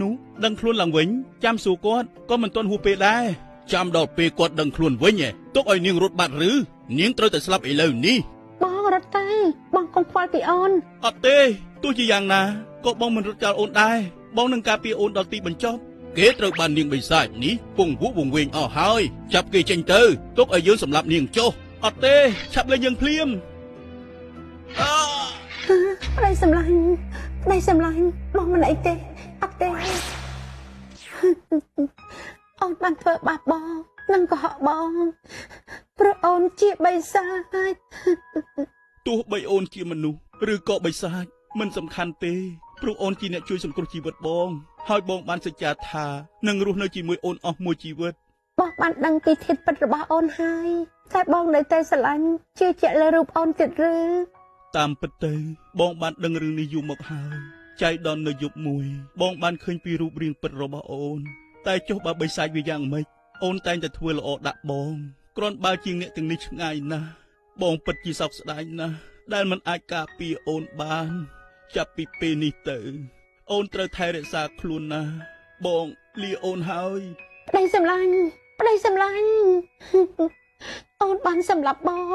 នោះដឹងខ្លួនឡើងវិញចាំសួរគាត់ក៏មិនទាន់ហួសពេលដែរចាំដល់ពេលគាត់ដឹងខ្លួនវិញទុកឲ្យនាងរត់បាត់ឬនាងត្រូវតែស្លាប់ឥឡូវនេះបងរត់ទៅបងកុំខ្វល់ពីអូនអត់ទេទោះជាយ៉ាងណាក៏បងមិនរត់ចោលអូនដែរបងនឹងការពារអូនដល់ទីបញ្ចប់គេត្រូវបាននាងបិសាចនេះពងវក់វង្វេងអស់ហើយចាប់គេចេញទៅទុកឲ្យយើងសម្លាប់នាងចុះអត់ទេឆាប់លេងយើងភ្លាមប្តីសម្លាញ់បងមិនអីទេអត់ទេអូនបានធ្វើបាបបងនឹងកុហកបងព្រោះអូនជាបិសាចទោះបីអូនជាមនុស្សឬក៏បិសាចមិនសំខាន់ទេព្រោះអូនជាអ្នកជួយសង្គ្រោះជីវិតបងហើយបងបានសច្ចាថានឹងរស់នៅជាមួយអូនអស់មួយជីវិតបងបានដឹងពីធាតុពិតរបស់អូនហើយតែបងនៅតែស្រឡាញ់ជឿជាក់លើរូបអូនទៀតឬតាមពិតទៅបងបានដឹងរឿងនេះយូរមកហើយចៃដន្យនៅយប់មួយបងបានឃើញពីរូបរាងពិតរបស់អូនតែចុះបើបិសាចវាយ៉ាងម៉េចអូនតែងតែធ្វើល្អដាក់បងគ្រាន់បើជាងអ្នកទាំងនេះឆ្ងាយណាស់បងពិតជាសោកស្ដាយណាស់ដែលមិនអាចការពារអូនបានចាប់ពីពេលនេះទៅអូនត្រូវថែរក្សាខ្លួនណាបងលាអូនហើយប្តីសម្លាញ់អូនបានសម្លាប់បង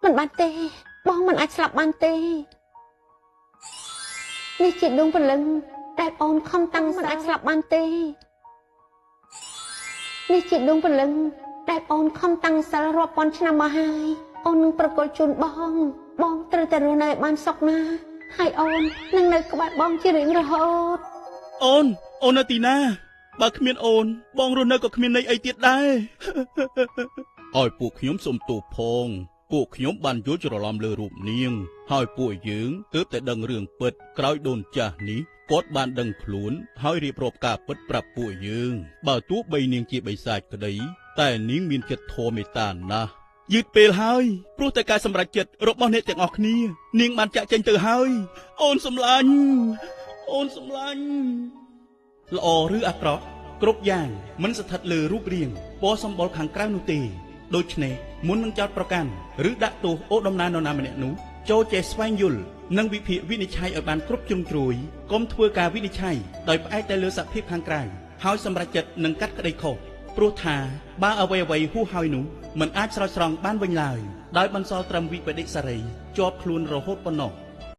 មិនបានទេបងមិនអាចស្លាប់បានទេនេះជាដួងព្រលឹងដែលអូនខំតាំងមិនអាចស្លាប់បានទេនេះជាដួងព្រលឹងដែលអូនខំតាំងសិលរាប់ពាន់ឆ្នាំមកហើយអូននឹងប្រកល់ជូនបងត្រូវតែរស់នៅឲ្យបានសុខណាហើយអូននឹងនៅក្បែរបងជារៀងរហូតអូននៅទីណាបើគ្មានអូនបងរស់នៅក៏គ្មានន័យអីទៀតដែរឲ្យពួកខ្ញុំសុំទោសផងពួកខ្ញុំបានយល់ច្រឡំលើរូបនាងហើយពួកយើងទើបតែដឹងរឿងពិតក្រោយដូនចាស់នេះគាត់បានដឹងខ្លួនហើយរៀបរាប់ការពិតប្រាប់ពួកយើងបើទោះបីនាងជាបិសាចក្តីតែនាងមានចិត្តធម៌មេត្តាណាស់យឺតពេលហើយព្រោះតែការសម្រេចចិត្តរបស់អ្នកទាំងអស់គ្នានាងបានចាក់ចេញទៅហើយអូនសម្លាញ់ល្អឬអាក្រក់គ្រប់យ៉ាងមិនស្ថិតលើរូបរាងពណ៌សម្បុរខាងក្រៅនោះទេដូច្នេះមុននឹងចោទប្រកាន់ឬដាក់ទោសអូដំណើរនរណាម្នាក់នោះចូលចេះស្វែងយល់និងវិភាគវិនិច្ឆ័យឲ្យបានគ្រប់ជ្រុងជ្រោយកុំធ្វើការវិនិច្ឆ័យដោយផ្អែកតែលើសភាពខាងក្រៅហើយសម្រេចចិត្តនឹងកាត់ក្តីខុសព្រោះថាបើអ្វីហួសហើយនោះមិនអាចស្រោចស្រង់បានវិញឡើយដោយបន្សល់ត្រឹមវិបដិសារីជាប់ខ្លួនរហូតប៉ុណ្ណោះ